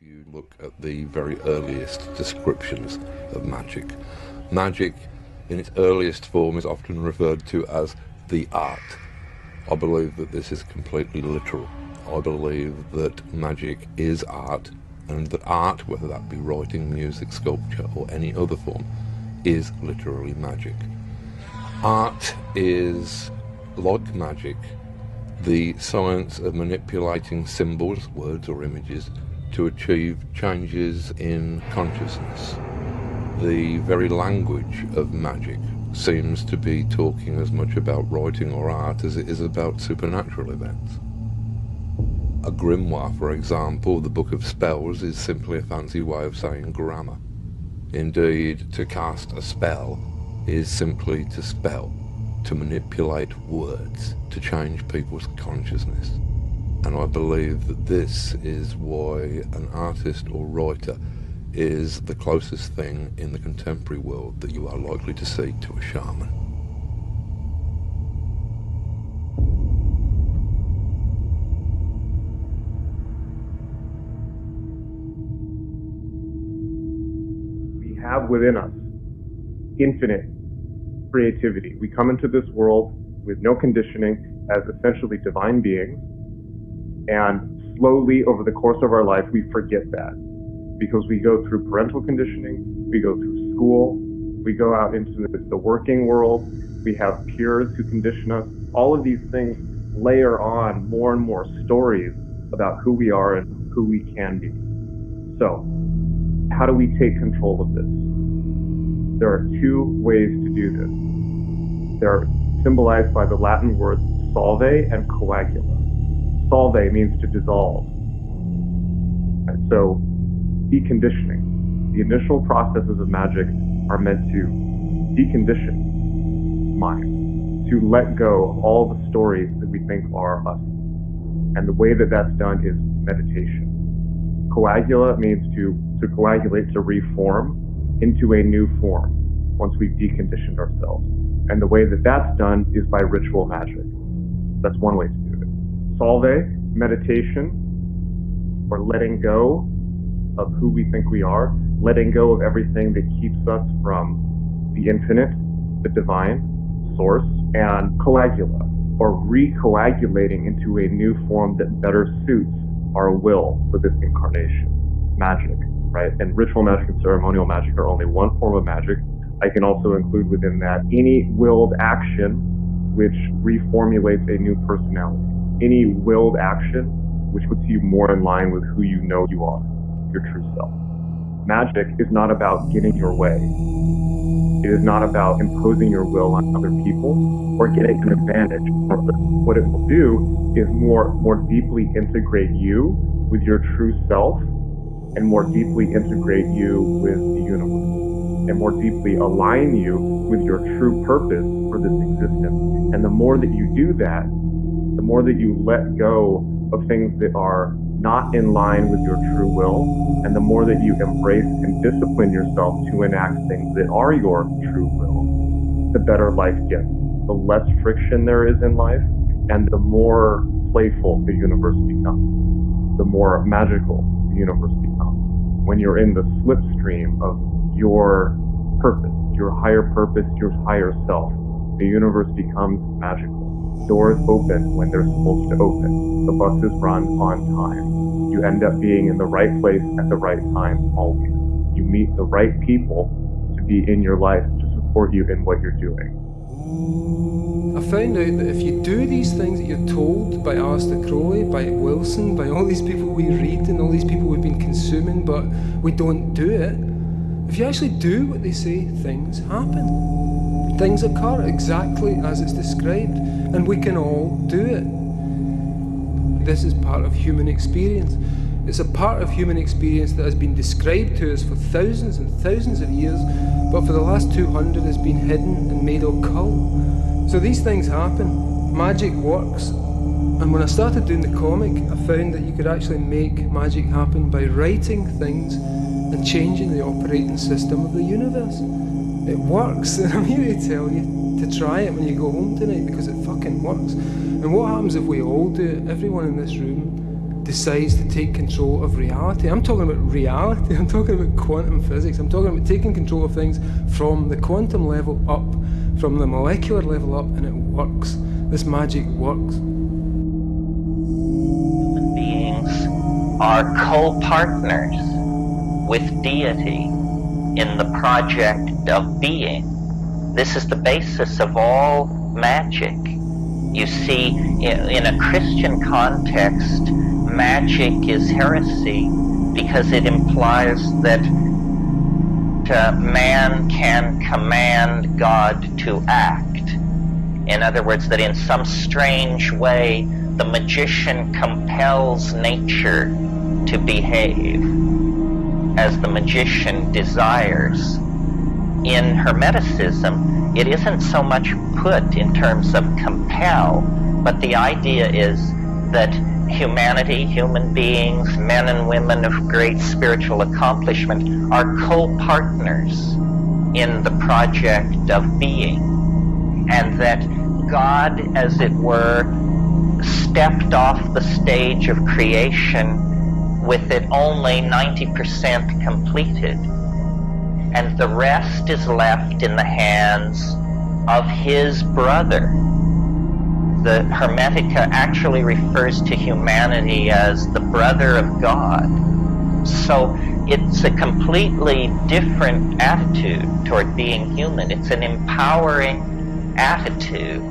If you look at the very earliest descriptions of magic, magic in its earliest form is often referred to as the art. I believe that this is completely literal. I believe that magic is art, and that art, whether that be writing, music, sculpture, or any other form, is literally magic. Art is, like magic, the science of manipulating symbols, words or images, to achieve changes in consciousness. The very language of magic seems to be talking as much about writing or art as it is about supernatural events. A grimoire, for example, the Book of Spells, is simply a fancy way of saying grammar. Indeed, to cast a spell is simply to spell, to manipulate words, to change people's consciousness. And I believe that this is why an artist or writer is the closest thing in the contemporary world that you are likely to see to a shaman. We have within us infinite creativity. We come into this world with no conditioning as essentially divine beings, and slowly over the course of our life we forget that, because we go through parental conditioning, we go through school, we go out into the working world, we have peers who condition us. All of these things layer on more and more stories about who we are and who we can be. So, how do we take control of this? There are two ways to do this. They're symbolized by the Latin words solve and coagula. Solve means to dissolve. And so, deconditioning. The initial processes of magic are meant to decondition mind, to let go of all the stories that we think are us. And the way that that's done is meditation. Coagula means to coagulate, to reform into a new form once we've deconditioned ourselves. And the way that that's done is by ritual magic. That's one way to do it. Solve, meditation, or letting go of who we think we are, letting go of everything that keeps us from the infinite, the divine, source, and coagula, or recoagulating into a new form that better suits our will for this incarnation. Magic, right? And ritual magic and ceremonial magic are only one form of magic. I can also include within that any willed action which reformulates a new personality. Any willed action which puts you more in line with who you know you are, your true self. Magic is not about getting your way. It is not about imposing your will on other people or getting an advantage. What it will do is more deeply integrate you with your true self, and more deeply integrate you with the universe, and more deeply align you with your true purpose for this existence. And the more that you do that, the more that you let go of things that are not in line with your true will, and the more that you embrace and discipline yourself to enact things that are your true will, the better life gets. The less friction there is in life, and the more playful the universe becomes, the more magical the universe becomes. When you're in the slipstream of your purpose, your higher purpose, your higher self, the universe becomes magical. Doors open when they're supposed to open. The buses run on time. You end up being in the right place at the right time always. You meet the right people to be in your life to support you in what you're doing. I found out that if you do these things that you're told by Aleister Crowley, by Wilson, by all these people we read and all these people we've been consuming, but we don't do it, if you actually do what they say, things happen. Things occur exactly as it's described, and we can all do it. This is part of human experience. It's a part of human experience that has been described to us for thousands and thousands of years, but for the last 200 has been hidden and made occult. So these things happen. Magic works. And when I started doing the comic, I found that you could actually make magic happen by writing things and changing the operating system of the universe. It works, and I'm here to tell you to try it when you go home tonight, because it fucking works. And what happens if we all do it, everyone in this room, decides to take control of reality. I'm talking about reality. I'm talking about quantum physics. I'm talking about taking control of things from the quantum level up, from the molecular level up, and it works. This magic works. Human beings are co-partners with deity in the project of being. This is the basis of all magic. You see, in a Christian context, magic is heresy because it implies that man can command God to act. In other words, that in some strange way, the magician compels nature to behave as the magician desires. In Hermeticism, it isn't so much put in terms of compel, but the idea is that humanity, human beings, men and women of great spiritual accomplishment are co-partners in the project of being, and that God, as it were, stepped off the stage of creation with it only 90% completed, and the rest is left in the hands of his brother. The Hermetica actually refers to humanity as the brother of God. So it's a completely different attitude toward being human. It's an empowering attitude